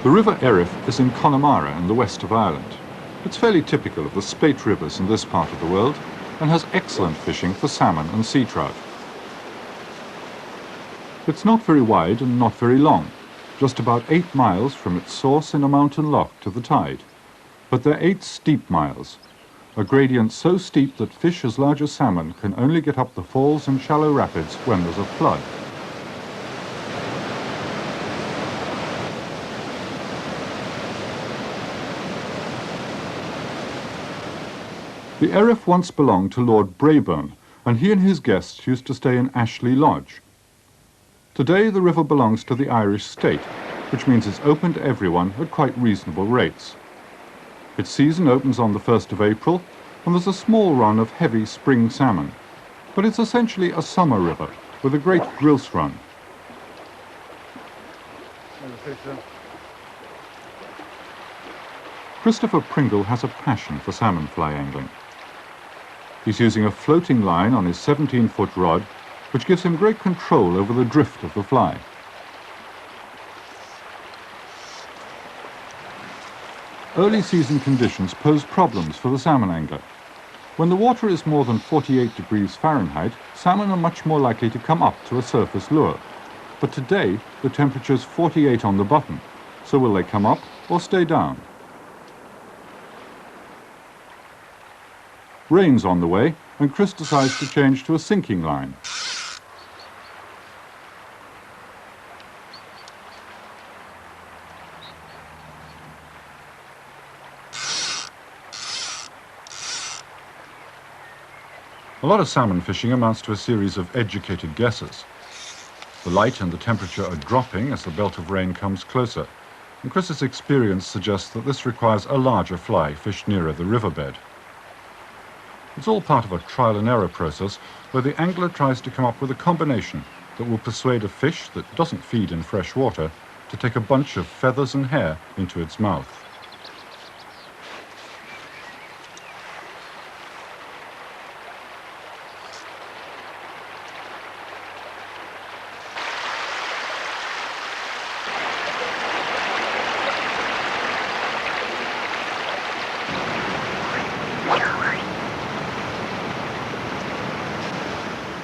The River Erith is in Connemara in the west of Ireland. It's fairly typical of the spate rivers in this part of the world and has excellent fishing for salmon and sea trout. It's not very wide and not very long, just about 8 miles from its source in a mountain loch to the tide. But they're 8 steep miles, a gradient so steep that fish as large as salmon can only get up the falls and shallow rapids when there's a flood. The Erith once belonged to Lord Brabourne, and he and his guests used to stay in Ashley Lodge. Today the river belongs to the Irish state, which means it's open to everyone at quite reasonable rates. Its season opens on the 1st of April, and there's a small run of heavy spring salmon. But it's essentially a summer river, with a great grilse run. Christopher Pringle has a passion for salmon fly angling. He's using a floating line on his 17-foot rod, which gives him great control over the drift of the fly. Early season conditions pose problems for the salmon angler. When the water is more than 48 degrees Fahrenheit, salmon are much more likely to come up to a surface lure. But today, the temperature's 48 on the button, so will they come up or stay down? Rain's on the way, and Chris decides to change to a sinking line. A lot of salmon fishing amounts to a series of educated guesses. The light and the temperature are dropping as the belt of rain comes closer, and Chris's experience suggests that this requires a larger fly fished nearer the riverbed. It's all part of a trial and error process where the angler tries to come up with a combination that will persuade a fish that doesn't feed in fresh water to take a bunch of feathers and hair into its mouth.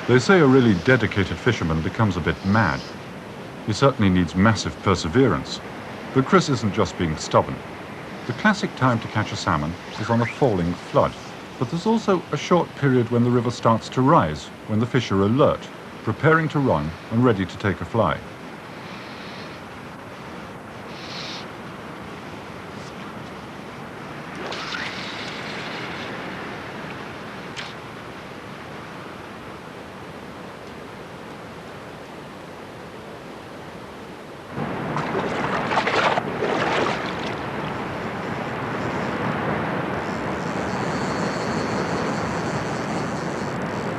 They say a really dedicated fisherman becomes a bit mad. He certainly needs massive perseverance, but Chris isn't just being stubborn. The classic time to catch a salmon is on a falling flood, but there's also a short period when the river starts to rise, when the fish are alert, preparing to run and ready to take a fly.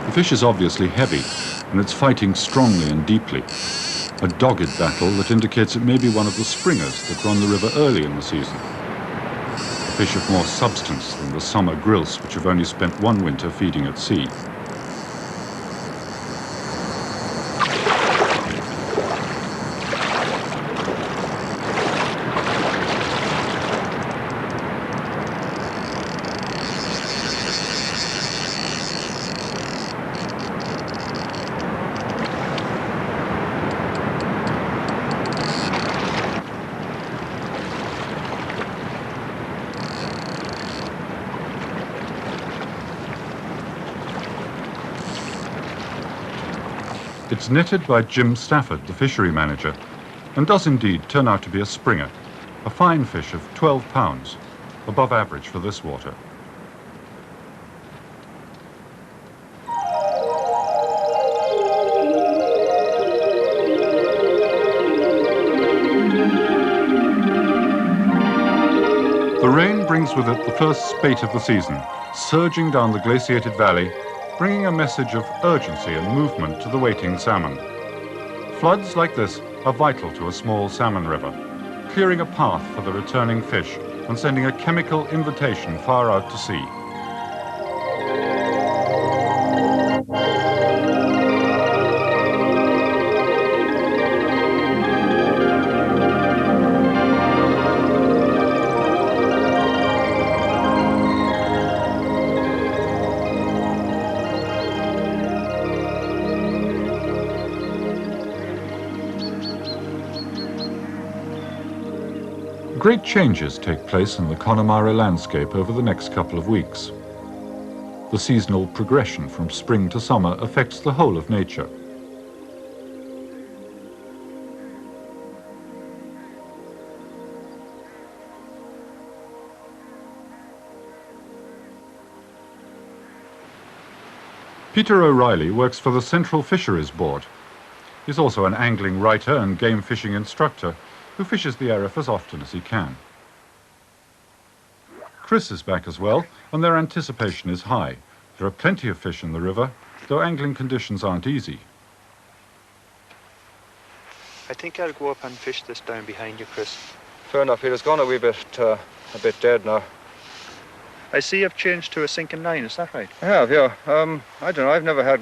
The fish is obviously heavy, and it's fighting strongly and deeply. A dogged battle that indicates it may be one of the springers that run the river early in the season. A fish of more substance than the summer grilse, which have only spent one winter feeding at sea. It's netted by Jim Stafford, the fishery manager, and does indeed turn out to be a springer, a fine fish of 12 pounds, above average for this water. The rain brings with it the first spate of the season, surging down the glaciated valley, bringing a message of urgency and movement to the waiting salmon. Floods like this are vital to a small salmon river, clearing a path for the returning fish and sending a chemical invitation far out to sea. Great changes take place in the Connemara landscape over the next couple of weeks. The seasonal progression from spring to summer affects the whole of nature. Peter O'Reilly works for the Central Fisheries Board. He's also an angling writer and game fishing instructor who fishes the Erith as often as he can. Chris is back as well, and their anticipation is high. There are plenty of fish in the river, though angling conditions aren't easy. I think I'll go up and fish this down behind you, Chris. Fair enough, Peter's gone a bit dead now. I see you've changed to a sinking line, is that right? I have, yeah. I don't know, I've never had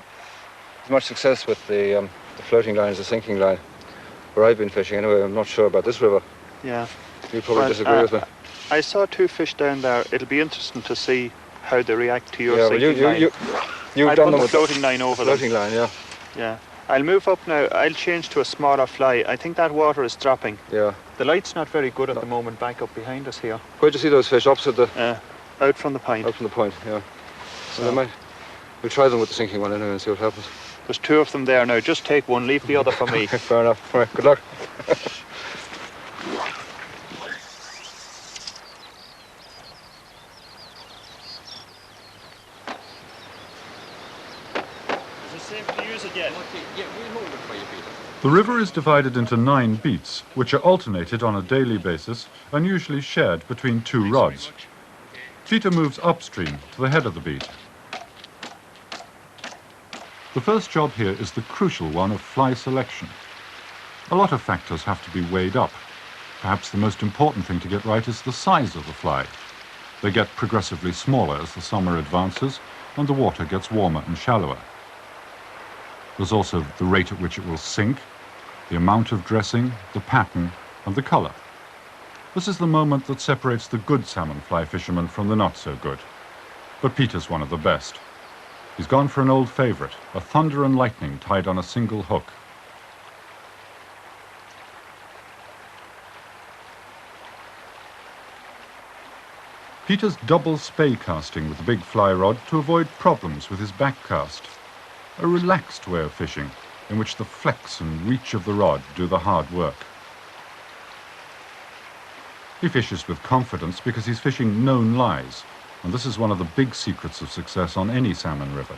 as much success with the floating line as the sinking line, where I've been fishing anyway. I'm not sure about this river. Yeah. You probably disagree with me. I saw two fish down there. It'll be interesting to see how they react to your sinking line. You've done them with the floating line over floating line, yeah. Yeah. I'll move up now. I'll change to a smaller fly. I think that water is dropping. Yeah. The light's not very good at the moment back up behind us here. Where'd you see those fish? Opposite the... out from the point. Out from the point, yeah. So we'll try them with the sinking one anyway and see what happens. There's two of them there now. Just take one, leave the other for me. Fair enough. All right, good luck. Is it safe to use it yet? Yeah, we'll hold it for you, Peter. The river is divided into 9 beats, which are alternated on a daily basis and usually shared between 2 rods. Peter moves upstream to the head of the beat. The first job here is the crucial one of fly selection. A lot of factors have to be weighed up. Perhaps the most important thing to get right is the size of the fly. They get progressively smaller as the summer advances and the water gets warmer and shallower. There's also the rate at which it will sink, the amount of dressing, the pattern, and the color. This is the moment that separates the good salmon fly fishermen from the not so good. But Peter's one of the best. He's gone for an old favorite, a thunder and lightning tied on a single hook. Peter's double spey casting with the big fly rod to avoid problems with his back cast. A relaxed way of fishing, in which the flex and reach of the rod do the hard work. He fishes with confidence because he's fishing known lies, and this is one of the big secrets of success on any salmon river.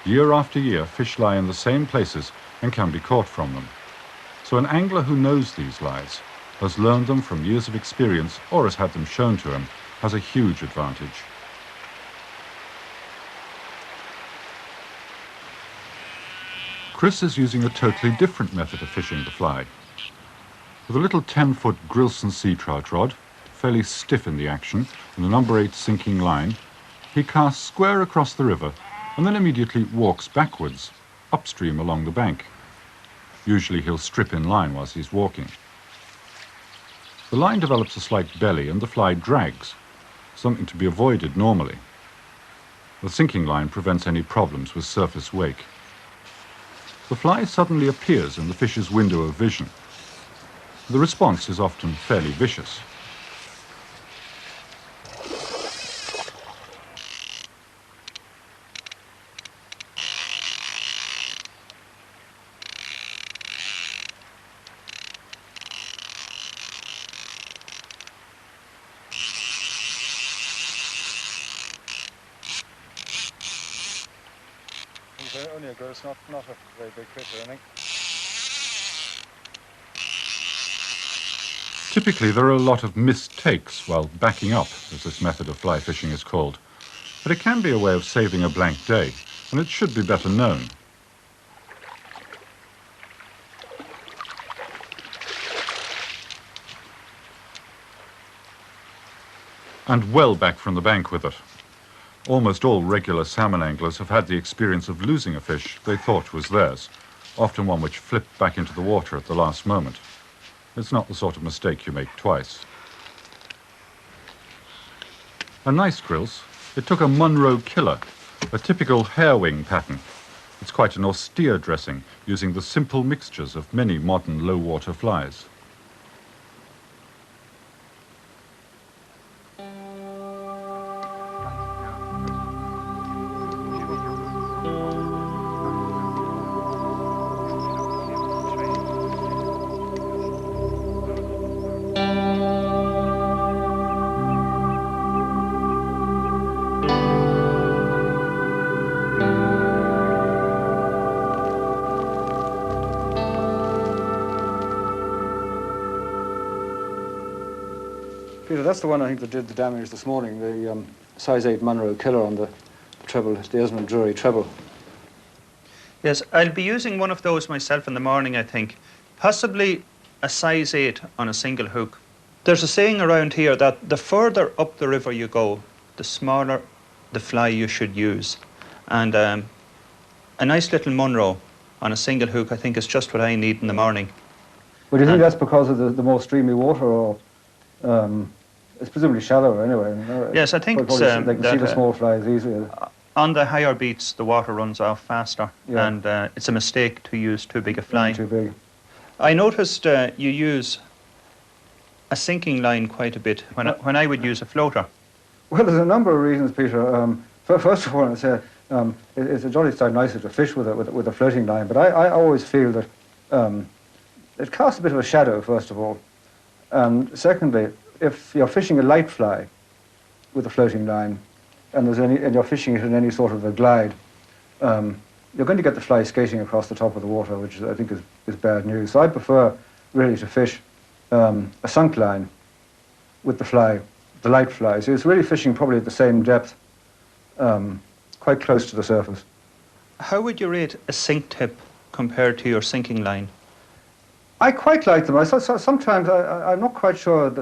Year after year, fish lie in the same places and can be caught from them. So an angler who knows these lies, has learned them from years of experience or has had them shown to him, has a huge advantage. Chris is using a totally different method of fishing the fly. With a little 10-foot Grilson sea trout rod, fairly stiff in the action, and a number 8 sinking line, he casts square across the river and then immediately walks backwards, upstream along the bank. Usually he'll strip in line whilst he's walking. The line develops a slight belly and the fly drags, something to be avoided normally. The sinking line prevents any problems with surface wake. The fly suddenly appears in the fish's window of vision. The response is often fairly vicious. Only a girl, it's not a very big fish or anything. Typically, there are a lot of missed takes while backing up, as this method of fly fishing is called. But it can be a way of saving a blank day, and it should be better known. And well back from the bank with it. Almost all regular salmon anglers have had the experience of losing a fish they thought was theirs, often one which flipped back into the water at the last moment. It's not the sort of mistake you make twice. A nice grilse. It took a Munro killer, a typical hair-wing pattern. It's quite an austere dressing, using the simple mixtures of many modern low-water flies. Peter, that's the one I think that did the damage this morning, the size 8 Munro killer on the treble, the Esmond Drury treble. Yes, I'll be using one of those myself in the morning, I think. Possibly a size 8 on a single hook. There's a saying around here that the further up the river you go, the smaller the fly you should use. And a nice little Munro on a single hook, I think, is just what I need in the morning. Well, do you think that's because of the more streamy water, or it's presumably shallower anyway? Yes, I think they can see the small flies easily. On the higher beats, the water runs off faster, Yeah. and it's a mistake to use too big a fly. Too big. I noticed you use a sinking line quite a bit when I would use a floater. Well, there's a number of reasons, Peter. First of all, I'd say it's a jolly sight nicer to fish with a floating line, but I always feel that it casts a bit of a shadow, first of all. And secondly, if you're fishing a light fly with a floating line, and you're fishing it in any sort of a glide, you're going to get the fly skating across the top of the water, which I think is bad news. So I prefer really to fish a sunk line with the light fly. So it's really fishing probably at the same depth, quite close to the surface. How would you rate a sink tip compared to your sinking line? I quite like them. Sometimes I'm not quite sure that